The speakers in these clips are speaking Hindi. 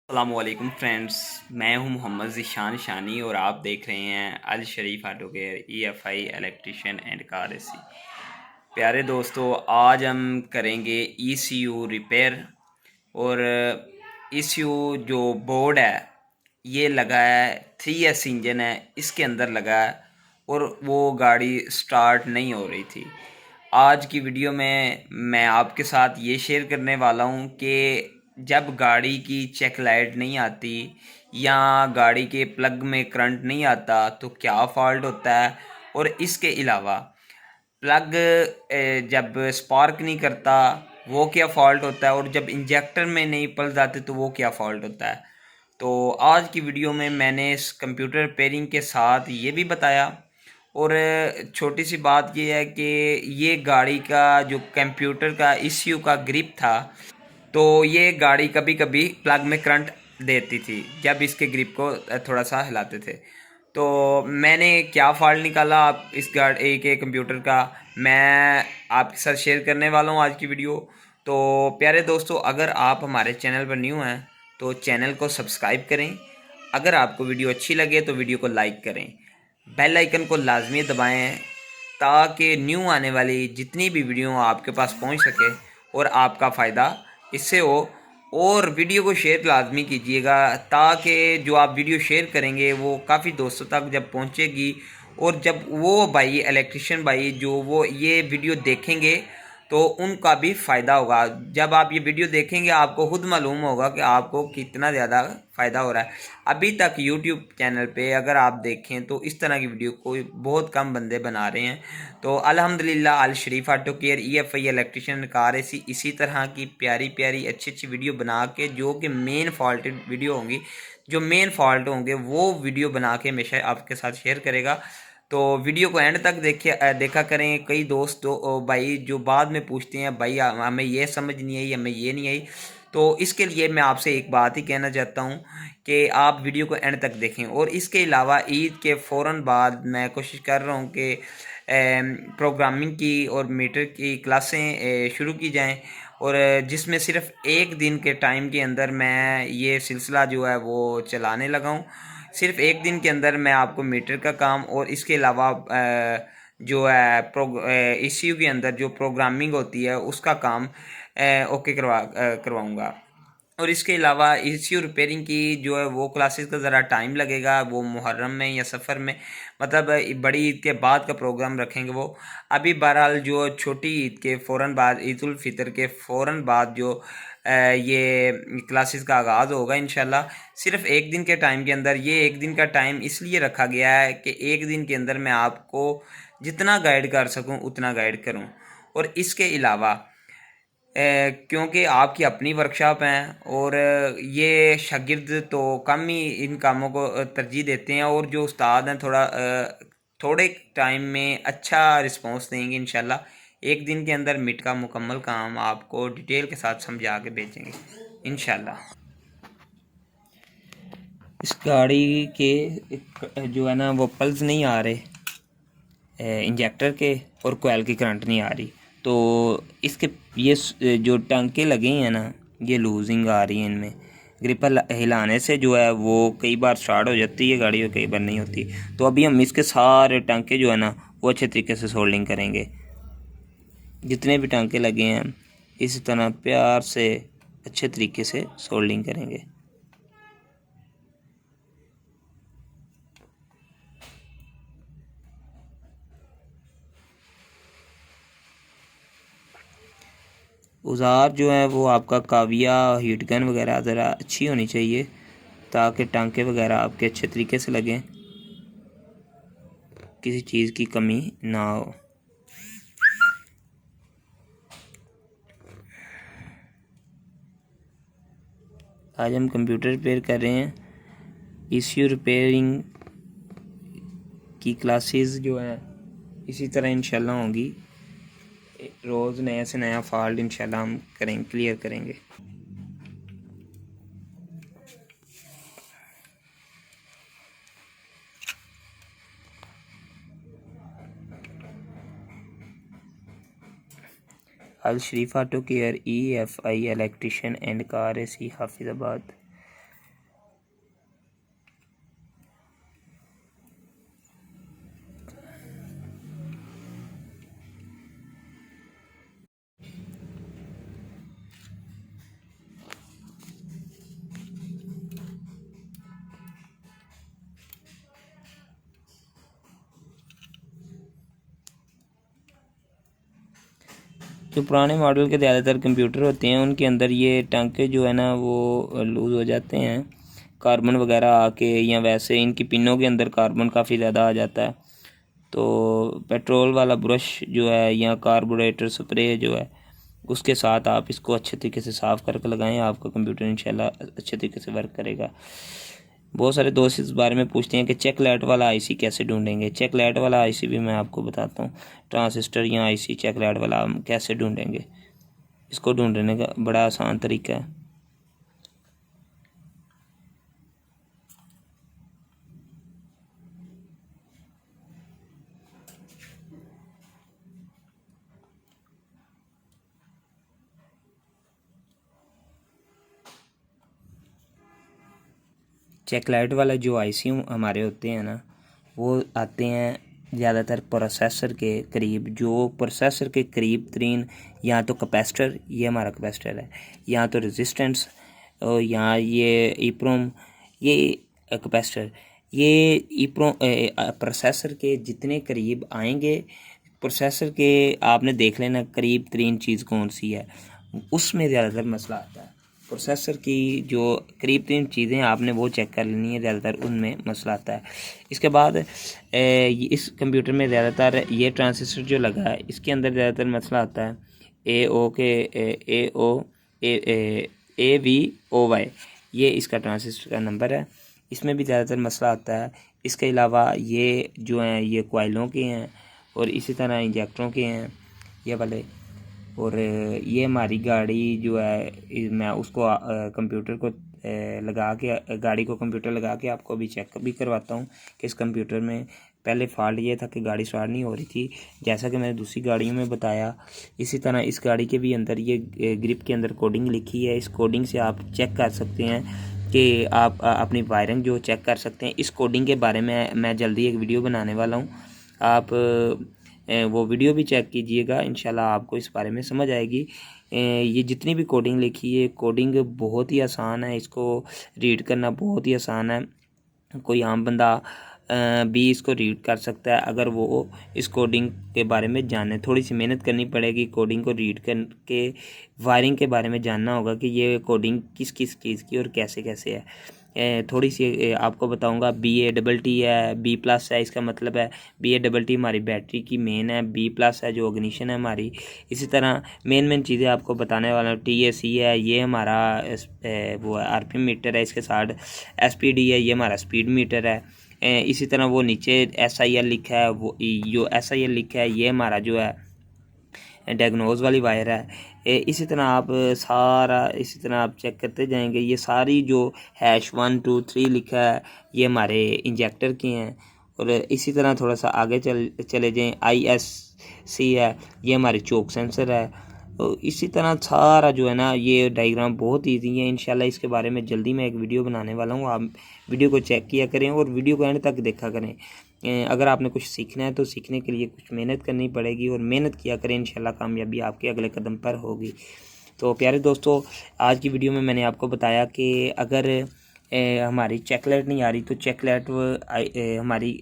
अस्सलामुअलैकुम फ्रेंड्स, मैं हूं मोहम्मद ज़ीशान शानी और आप देख रहे हैं Al Sharif auto care EFI electrician and car AC. प्यारे दोस्तों, आज हम करेंगे ECU रिपेयर। और ECU जो बोर्ड है ये लगा है, 3S इंजन है इसके अंदर लगा है और वो गाड़ी स्टार्ट नहीं हो रही थी। आज की वीडियो में मैं आपके साथ ये शेयर करने वाला हूँ कि जब गाड़ी की चेक लाइट नहीं आती या गाड़ी के प्लग में करंट नहीं आता तो क्या फ़ॉल्ट होता है, और इसके अलावा प्लग जब स्पार्क नहीं करता वो क्या फ़ॉल्ट होता है, और जब इंजेक्टर में नहीं पल्स आते तो वो क्या फ़ॉल्ट होता है। तो आज की वीडियो में मैंने इस कंप्यूटर रिपेयरिंग के साथ ये भी बताया। और छोटी सी बात ये है कि ये गाड़ी का जो कंप्यूटर का ECU का ग्रिप था, तो ये गाड़ी कभी कभी प्लग में करंट देती थी जब इसके ग्रिप को थोड़ा सा हिलाते थे। तो मैंने क्या फॉल्ट निकाला आप इस गाड़ी के कंप्यूटर का, मैं आपके साथ शेयर करने वाला हूँ आज की वीडियो। तो प्यारे दोस्तों, अगर आप हमारे चैनल पर न्यू हैं तो चैनल को सब्सक्राइब करें। अगर आपको वीडियो अच्छी लगे तो वीडियो को लाइक करें, बेल आइकन को लाजमी दबाएं ताकि न्यू आने वाली जितनी भी वीडियो आपके पास पहुंच सके और आपका फ़ायदा इससे हो। और वीडियो को शेयर लाजमी कीजिएगा ताकि जो आप वीडियो शेयर करेंगे वो काफ़ी दोस्तों तक जब पहुंचेगी और जब वो भाई इलेक्ट्रिशियन भाई जो वो ये वीडियो देखेंगे तो उनका भी फ़ायदा होगा। जब आप ये वीडियो देखेंगे आपको खुद मालूम होगा कि आपको कितना ज़्यादा फ़ायदा हो रहा है। अभी तक यूट्यूब चैनल पे अगर आप देखें तो इस तरह की वीडियो कोई बहुत कम बंदे बना रहे हैं। तो अल्हम्दुलिल्लाह Al Sharif auto care EFI electrician car AC इसी तरह की प्यारी प्यारी अच्छी अच्छी वीडियो बना के जो कि मेन फॉल्टेड वीडियो होंगी, जो मेन फॉल्ट होंगे वो वीडियो बना के हमेशा आपके साथ शेयर करेगा। तो वीडियो को एंड तक देखा करें। कई दोस्त भाई जो बाद में पूछते हैं भाई हमें ये समझ नहीं आई, हमें ये नहीं आई। तो इसके लिए मैं आपसे एक बात ही कहना चाहता हूँ कि आप वीडियो को एंड तक देखें। और इसके अलावा ईद के फ़ौरन बाद मैं कोशिश कर रहा हूँ कि प्रोग्रामिंग की और मीटर की क्लासें शुरू की जाएं, और जिसमें सिर्फ एक दिन के टाइम के अंदर मैं ये सिलसिला जो है वो चलाने लगा हूँ। सिर्फ एक दिन के अंदर मैं आपको मीटर का काम और इसके अलावा जो है ECU के अंदर जो प्रोग्रामिंग होती है उसका काम ओके करवाऊँगा। और इसके अलावा ECU रिपेयरिंग की जो है वो क्लासेस का ज़रा टाइम लगेगा, वो मुहर्रम में या सफ़र में, मतलब बड़ी ईद के बाद का प्रोग्राम रखेंगे वो। अभी बहरहाल जो छोटी ईद के फ़ौरन बाद, ईद उल फितर के फ़ौरन बाद जो ये क्लासेस का आगाज़ होगा इंशाल्लाह। सिर्फ एक दिन के टाइम के अंदर, ये एक दिन का टाइम इसलिए रखा गया है कि एक दिन के अंदर मैं आपको जितना गाइड कर सकूं उतना गाइड करूं। और इसके अलावा क्योंकि आपकी अपनी वर्कशॉप हैं और ये शागिर्द तो कम ही इन कामों को तरजीह देते हैं, और जो उस्ताद हैं थोड़े टाइम में अच्छा रिस्पांस देंगे इंशाल्लाह। एक दिन के अंदर मिट का मुकम्मल काम आपको डिटेल के साथ समझा के भेजेंगे इंशाल्लाह। इस गाड़ी के जो है ना वो पल्स नहीं आ रहे इंजेक्टर के, और कोयल की करंट नहीं आ रही। तो इसके ये जो टांके लगे हैं ना ये लूजिंग आ रही है इनमें। ग्रिपर हिलाने से जो है वो कई बार स्टार्ट हो जाती है गाड़ी और कई बार नहीं होती। तो अभी हम इसके सारे टांके जो है ना वो अच्छे तरीके से सोल्डिंग करेंगे। जितने भी टांके लगे हैं इसी तरह प्यार से अच्छे तरीके से सोल्डिंग करेंगे। औज़ार जो है वो आपका काविया हीट गन वगैरह ज़रा अच्छी होनी चाहिए ताकि टांके वगैरह आपके अच्छे तरीके से लगें, किसी चीज़ की कमी ना हो। आज हम कंप्यूटर रिपेयर कर रहे हैं। ECU रिपेयरिंग की क्लासेस जो हैं इसी तरह इंशाल्लाह होंगी। रोज़ नया से नया फॉल्ट इंशाल्लाह हम क्लियर करेंगे। Al Sharif auto care EFI electrician and car AC Hafizabad. जो पुराने मॉडल के ज़्यादातर कंप्यूटर होते हैं उनके अंदर ये टांके जो है ना वो लूज़ हो जाते हैं, कार्बन वगैरह आके, या वैसे इनकी पिनों के अंदर कार्बन काफ़ी ज़्यादा आ जाता है। तो पेट्रोल वाला ब्रश जो है या कार्बोरेटर स्प्रे जो है उसके साथ आप इसको अच्छे तरीके से साफ़ करके लगाएं, आपका कंप्यूटर इंशाल्लाह अच्छे तरीके से वर्क करेगा। बहुत सारे दोस्त इस बारे में पूछते हैं कि चेक लाइट वाला आईसी कैसे ढूंढेंगे। चेक लाइट वाला आईसी भी मैं आपको बताता हूँ, ट्रांजिस्टर या आईसी चेक लाइट वाला हम कैसे ढूंढेंगे। इसको ढूंढने का बड़ा आसान तरीका है। चेक लाइट वाला जो आईसी हमारे होते हैं ना वो आते हैं ज़्यादातर प्रोसेसर के करीब। जो प्रोसेसर के करीब तरीन या तो कैपेसिटर, ये हमारा कैपेसिटर है, या तो रेजिस्टेंस, और यहाँ ये ईप्रोम, ये कैपेसिटर, ये ईप्रोम प्रोसेसर के जितने करीब आएंगे, प्रोसेसर के आपने देख लेना करीब तरीन चीज़ कौन सी है, उसमें ज़्यादातर मसला आता है। प्रोसेसर की जो करीब तीन चीज़ें आपने वो चेक कर लेनी है, ज़्यादातर उनमें मसला आता है। इसके बाद इस कंप्यूटर में ज़्यादातर ये ट्रांजिस्टर जो लगा है इसके अंदर ज़्यादातर मसला आता है AVOY, ये इसका ट्रांजिस्टर का नंबर है, इसमें भी ज़्यादातर मसला आता है। इसके अलावा ये जो हैं ये कोयलों के हैं और इसी तरह इंजेक्टरों के हैं ये वाले। और ये हमारी गाड़ी जो है मैं उसको कंप्यूटर को लगा के, गाड़ी को कंप्यूटर लगा के आपको अभी चेक भी करवाता हूँ कि इस कंप्यूटर में पहले फ़ॉल्ट ये था कि गाड़ी स्टार्ट नहीं हो रही थी, जैसा कि मैंने दूसरी गाड़ियों में बताया। इसी तरह इस गाड़ी के भी अंदर ये ग्रिप के अंदर कोडिंग लिखी है, इस कोडिंग से आप चेक कर सकते हैं कि आप अपनी वायरिंग जो चेक कर सकते हैं। इस कोडिंग के बारे में मैं जल्दी एक वीडियो बनाने वाला हूँ, आप वो वीडियो भी चेक कीजिएगा, इंशाल्लाह आपको इस बारे में समझ आएगी। ये जितनी भी कोडिंग लिखी है, कोडिंग बहुत ही आसान है, इसको रीड करना बहुत ही आसान है, कोई आम बंदा भी इसको रीड कर सकता है अगर वो इस कोडिंग के बारे में जाने। थोड़ी सी मेहनत करनी पड़ेगी कोडिंग को रीड करके, वायरिंग के बारे में जानना होगा कि ये कोडिंग किस किस चीज़ की और कैसे कैसे है। थोड़ी सी आपको बताऊंगा। BATT है, B+ है, इसका मतलब है BATT हमारी बैटरी की मेन है, B+ है जो इग्निशन है हमारी। इसी तरह मेन चीज़ें आपको बताने वाला हूँ। TAC है, ये हमारा वो है RPM मीटर है, इसके साथ SPD है, ये हमारा स्पीड मीटर है। इसी तरह वो नीचे SIL लिखा है, वो जो SIL लिखा है ये हमारा जो है डायग्नोज वाली वायर है। इसी तरह आप सारा इसी तरह आप चेक करते जाएंगे। ये सारी जो #1 2 3 लिखा है ये हमारे इंजेक्टर के हैं। और इसी तरह थोड़ा सा आगे चले जाएं, ISC है, ये हमारे चोक सेंसर है। तो इसी तरह सारा जो है ना ये डायग्राम बहुत ईजी है। इंशाल्लाह इसके बारे में जल्दी मैं एक वीडियो बनाने वाला हूँ, आप वीडियो को चेक किया करें और वीडियो को एंड तक देखा करें। अगर आपने कुछ सीखना है तो सीखने के लिए कुछ मेहनत करनी पड़ेगी और मेहनत किया करें, इंशाल्लाह कामयाबी आपके अगले कदम पर होगी। तो प्यारे दोस्तों, आज की वीडियो में मैंने आपको बताया कि अगर हमारी चेकलाइट नहीं आ रही तो चेकलाइट हमारी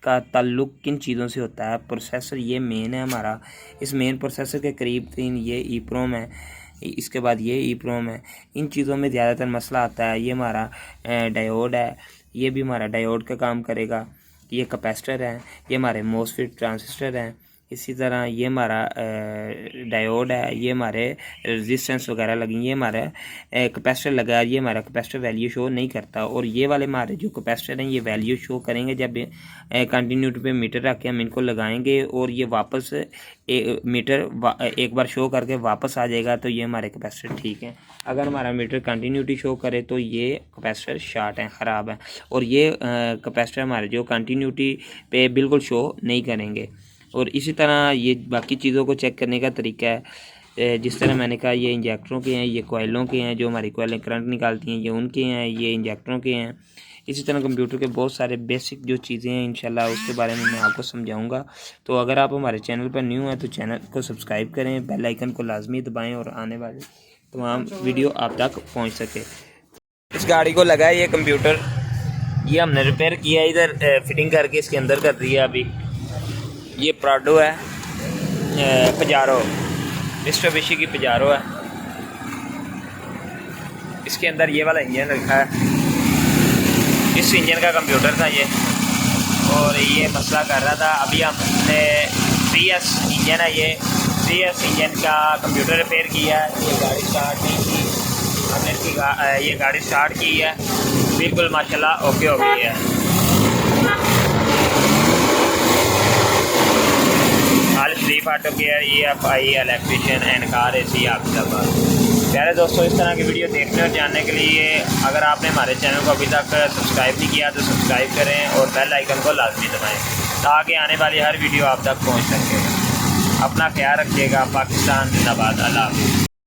का ताल्लुक़ किन चीज़ों से होता है। प्रोसेसर ये मेन है हमारा, इस मेन प्रोसेसर के करीब तीन ये ईप्रोम है, इसके बाद ये ईप्रोम है। इन चीज़ों में ज़्यादातर मसला आता है। ये हमारा डायोड है, ये भी हमारा डायोड का काम करेगा। ये कैपेसिटर है, ये हमारे मोसफेट ट्रांजिस्टर हैं। इसी तरह ये हमारा डायोड है, ये हमारे रेजिस्टेंस वगैरह लगी, ये हमारा कैपेसिटर लगा है, ये हमारा कैपेसिटर वैल्यू शो नहीं करता। और ये वाले हमारे जो कैपेसिटर हैं ये वैल्यू शो करेंगे जब कंटिन्यूटी पे मीटर रख के हम इनको लगाएंगे और ये वापस मीटर एक बार शो करके वापस आ जाएगा तो ये हमारे कैपेसिटर ठीक है। अगर हमारा मीटर कंटिन्यूटी शो करे तो ये कैपेसिटर शॉर्ट है, ख़राब है। और ये कैपेसिटर हमारे जो कंटिन्यूटी पे बिल्कुल शो नहीं करेंगे। और इसी तरह ये बाकी चीज़ों को चेक करने का तरीका है, जिस तरह मैंने कहा ये इंजेक्टरों के हैं, ये कोयलों के हैं, जो हमारी कोयलें करंट निकालती हैं ये उनके हैं, ये इंजेक्टरों के हैं। इसी तरह कंप्यूटर के बहुत सारे बेसिक जो चीज़ें हैं इंशाल्लाह उसके बारे में मैं आपको समझाऊंगा। तो अगर आप हमारे चैनल पर न्यू हैं तो चैनल को सब्सक्राइब करें, बेल आइकन को लाजमी दबाएँ और आने वाले तमाम वीडियो आप तक पहुँच सके। इस गाड़ी को लगा है ये कंप्यूटर, ये हमने रिपेयर किया, इधर फिटिंग करके इसके अंदर कर दिया। अभी ये प्राडो है पजारो, मित्सुबिशी की पजारो है। इसके अंदर ये वाला इंजन रखा है, इस इंजन का कंप्यूटर था ये, और ये मसला कर रहा था। अभी हमने 3S इंजन है, ये 3S इंजन का कंप्यूटर रिपेयर किया है। ये गाड़ी स्टार्ट नहीं की, हमने इसकी ये गाड़ी स्टार्ट की है, बिल्कुल माशाल्लाह ओके हो गई है। Al Sharif auto care EFI electrician and car AC Hafizabad. प्यारे दोस्तों, इस तरह की वीडियो देखने और जानने के लिए अगर आपने हमारे चैनल को अभी तक सब्सक्राइब नहीं किया तो सब्सक्राइब करें और बेल आइकन को लाजमी दबाएं ताकि आने वाली हर वीडियो आप तक पहुंच सके। अपना ख्याल रखिएगा। पाकिस्तान जिंदाबाद। अल्लाह हाफ़िज़।